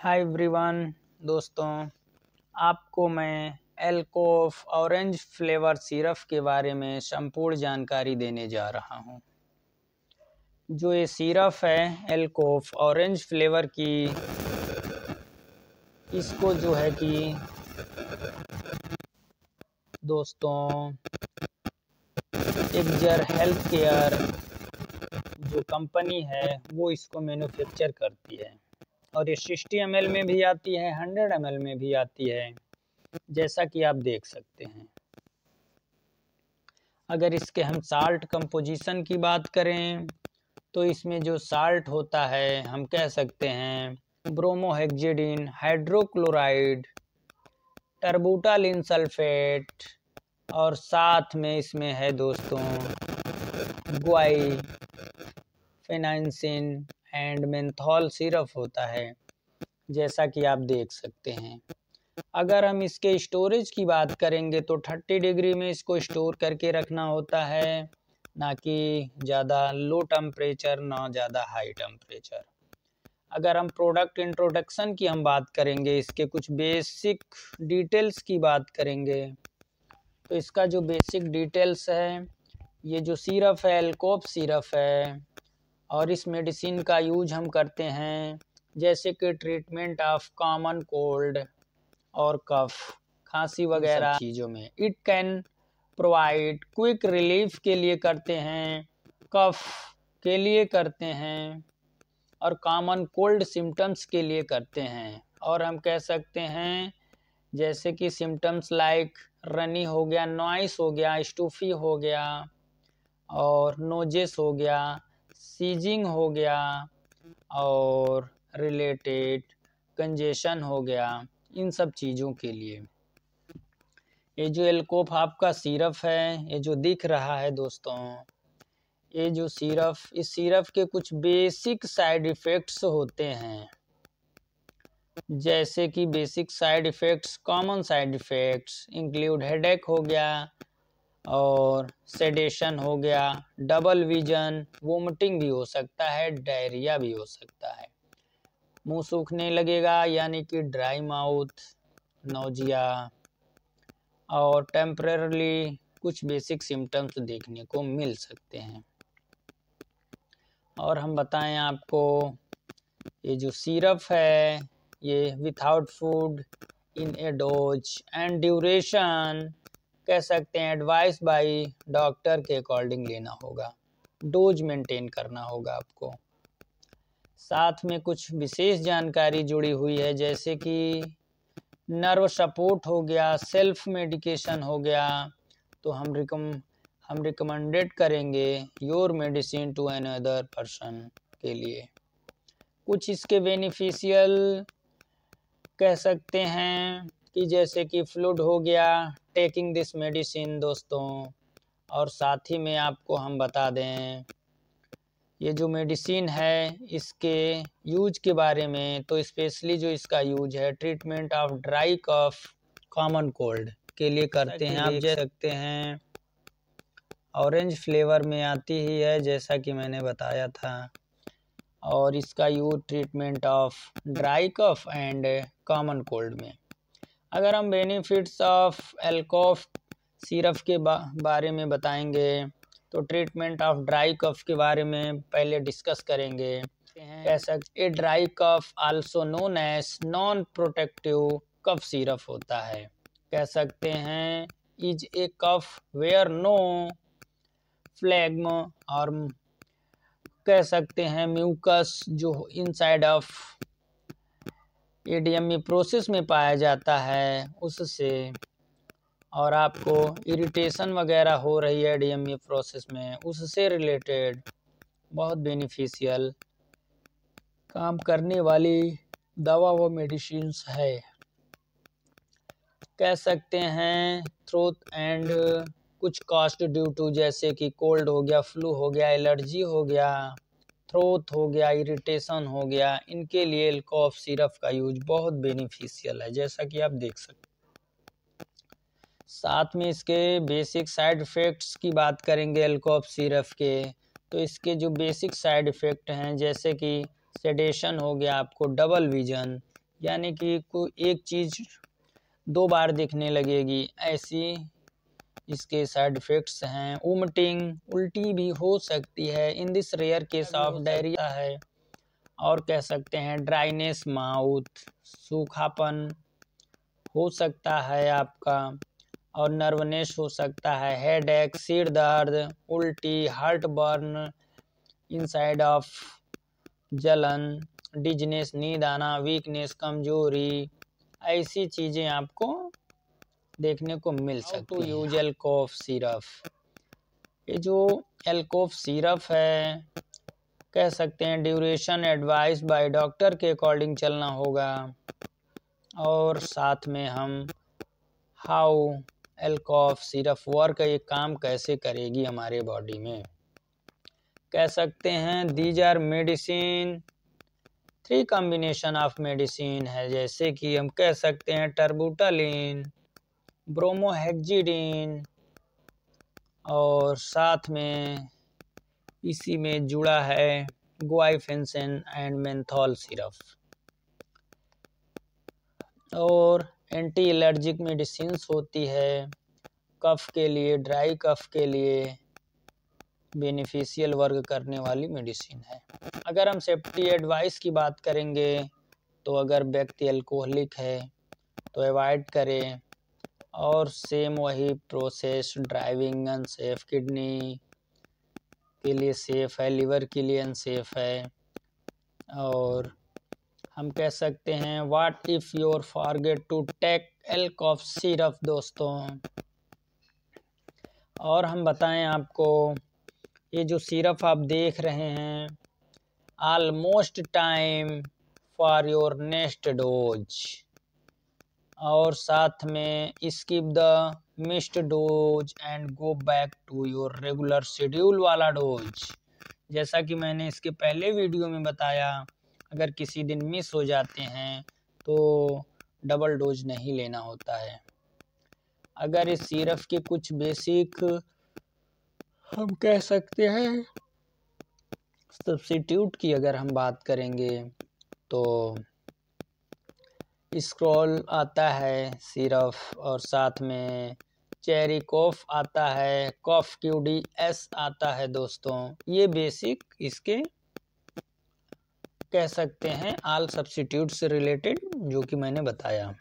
Hi everyone दोस्तों, आपको मैं एल्कोफ ऑरेंज फ्लेवर सिरप के बारे में संपूर्ण जानकारी देने जा रहा हूँ। जो ये सिरप है एल्कोफ ऑरेंज फ्लेवर की, इसको जो है कि दोस्तों एक्जर हेल्थ केयर जो कंपनी है वो इसको मैन्युफैक्चर करती है और ये 60 ml में भी आती है, 100 ml में भी आती है, जैसा कि आप देख सकते हैं। अगर इसके हम साल्ट कंपोजिशन की बात करें तो इसमें जो साल्ट होता है हम कह सकते हैं ब्रोमोहेक्सिडिन, हाइड्रोक्लोराइड, टर्बुटालिन सल्फेट और साथ में इसमें है दोस्तों ग्वाई, फेनाइंसिन एंड मेंथॉल सिरप होता है, जैसा कि आप देख सकते हैं। अगर हम इसके स्टोरेज की बात करेंगे तो 30 डिग्री में इसको स्टोर करके रखना होता है, ना कि ज़्यादा लो टेम्परेचर ना ज़्यादा हाई टेम्परेचर। अगर हम प्रोडक्ट इंट्रोडक्शन की हम बात करेंगे, इसके कुछ बेसिक डिटेल्स की बात करेंगे तो इसका जो बेसिक डिटेल्स है, ये जो सिरप है एल्कोफ सिरप है और इस मेडिसिन का यूज हम करते हैं जैसे कि ट्रीटमेंट ऑफ कॉमन कोल्ड और कफ, खांसी वगैरह चीज़ों में। It can provide quick relief के लिए करते हैं, कफ के लिए करते हैं और कॉमन कोल्ड सिम्टम्स के लिए करते हैं। और हम कह सकते हैं जैसे कि सिम्टम्स लाइक रनी हो गया, नॉइस हो गया, स्टूफी हो गया और नोजेस हो गया, सीजिंग हो गया और रिलेटेड कंजेशन हो गया, इन सब चीज़ों के लिए। ये जो एल्कोफ आपका सिरप है, ये जो दिख रहा है दोस्तों, ये जो सिरप, इस सिरप के कुछ बेसिक साइड इफ़ेक्ट्स होते हैं, जैसे कि basic side effects, common side effects include headache हो गया और सेडेशन हो गया, डबल विजन, वोमिटिंग भी हो सकता है, डायरिया भी हो सकता है, मुंह सूखने लगेगा यानी कि ड्राई माउथ, नौजिया और टेम्परेरली कुछ बेसिक सिम्टम्स देखने को मिल सकते हैं। और हम बताएं आपको, ये जो सिरप है ये without food in A dose and duration, कह सकते हैं एडवाइस बाय डॉक्टर के अकॉर्डिंग लेना होगा, डोज मेंटेन करना होगा आपको। साथ में कुछ विशेष जानकारी जुड़ी हुई है जैसे कि नर्व सपोर्ट हो गया, सेल्फ मेडिकेशन हो गया, तो हम रिकमेंडेड करेंगे your medicine to another person के लिए। कुछ इसके बेनिफिशियल कह सकते हैं कि जैसे कि फ्लूइड हो गया, टेकिंग दिस मेडिसिन दोस्तों। और साथ ही में आपको हम बता दें ये जो मेडिसिन है इसके यूज के बारे में, तो स्पेशली जो इसका यूज है treatment of dry cough, common cold के लिए करते हैं। आप देख सकते हैं ऑरेंज फ्लेवर में आती ही है जैसा कि मैंने बताया था, और इसका use treatment of dry cough and common cold में। अगर हम बेनिफिट्स ऑफ एल्कोफ सिरप के बारे में बताएंगे तो ट्रीटमेंट ऑफ ड्राई कफ के बारे में पहले डिस्कस करेंगे। कह सकते a dry cough also known as non protective cough syrup होता है। कह सकते हैं is a cough where no phlegm, और कह सकते हैं म्यूकस जो इनसाइड ऑफ एडीएमई प्रोसेस में पाया जाता है उससे, और आपको इरिटेशन वगैरह हो रही है एडीएमई प्रोसेस में, उससे रिलेटेड बहुत बेनिफिशियल काम करने वाली दवा व मेडिसिन्स है। कह सकते हैं थ्रोट एंड कुछ कॉस्ट ड्यू टू, जैसे कि कोल्ड हो गया, फ्लू हो गया, एलर्जी हो गया, थ्रोट हो गया, इरिटेशन हो गया, इनके लिए एल्कोफ सिरप का यूज बहुत बेनिफिशियल है, जैसा कि आप देख सकते हैं। साथ में इसके बेसिक साइड इफ़ेक्ट्स की बात करेंगे एल्कोफ सिरप के, तो इसके जो बेसिक साइड इफ़ेक्ट हैं जैसे कि सेडेशन हो गया, आपको डबल विजन यानी कि कोई एक चीज़ 2 बार दिखने लगेगी, ऐसी इसके साइड इफ़ेक्ट्स हैं। वोमिटिंग, उल्टी भी हो सकती है in this rare case of diarrhoea है। और कह सकते हैं ड्राइनेस माउथ, सूखापन हो सकता है आपका, और नर्वनेस हो सकता है, हेडेक, सिर दर्द, उल्टी, हार्ट बर्न, इनसाइड ऑफ जलन, डिजनेस, नींद आना, वीकनेस, कमजोरी, ऐसी चीज़ें आपको देखने को मिल सकती हैं। यूज एल्कोफ सिरप, ये जो एल्कोफ सिरप है, कह सकते हैं ड्यूरेशन एडवाइस बाय डॉक्टर के अकॉर्डिंग चलना होगा। और साथ में हम हाउ एल्कोफ सिरप वर्क, ये काम कैसे करेगी हमारे बॉडी में, कह सकते हैं these are medicine, 3 combination of medicine है, जैसे कि हम कह सकते हैं टर्बुटालिन, ब्रोमोहेक्जिडिन, और साथ में इसी में जुड़ा है गुआइफेंसिन एंड मेंथोल सिरप। और एंटी एलर्जिक मेडिसिन्स होती है, कफ के लिए, ड्राई कफ के लिए बेनिफिशियल वर्क करने वाली मेडिसिन है। अगर हम सेफ्टी एडवाइस की बात करेंगे तो अगर व्यक्ति अल्कोहलिक है तो अवॉइड करें। और सेम वही प्रोसेस, ड्राइविंग अनसेफ, किडनी के लिए सेफ़ है, लिवर के लिए अनसेफ है। और हम कह सकते हैं what if your forget to take एल्कोफ सिरप दोस्तों। और हम बताएं आपको, ये जो सिरप आप देख रहे हैं, almost time for your next dose, और साथ में skip the missed dose and go back to your regular schedule वाला डोज। जैसा कि मैंने इसके पहले वीडियो में बताया, अगर किसी दिन मिस हो जाते हैं तो डबल डोज नहीं लेना होता है। अगर इस सिरप के कुछ बेसिक हम कह सकते हैं सब्स्टिट्यूट की अगर हम बात करेंगे तो स्क्रॉल आता है सिरप, और साथ में चेरी कॉफ आता है, कॉफ QDS आता है दोस्तों। ये बेसिक इसके कह सकते हैं ऑल सब्स्टिट्यूट से रिलेटेड जो कि मैंने बताया।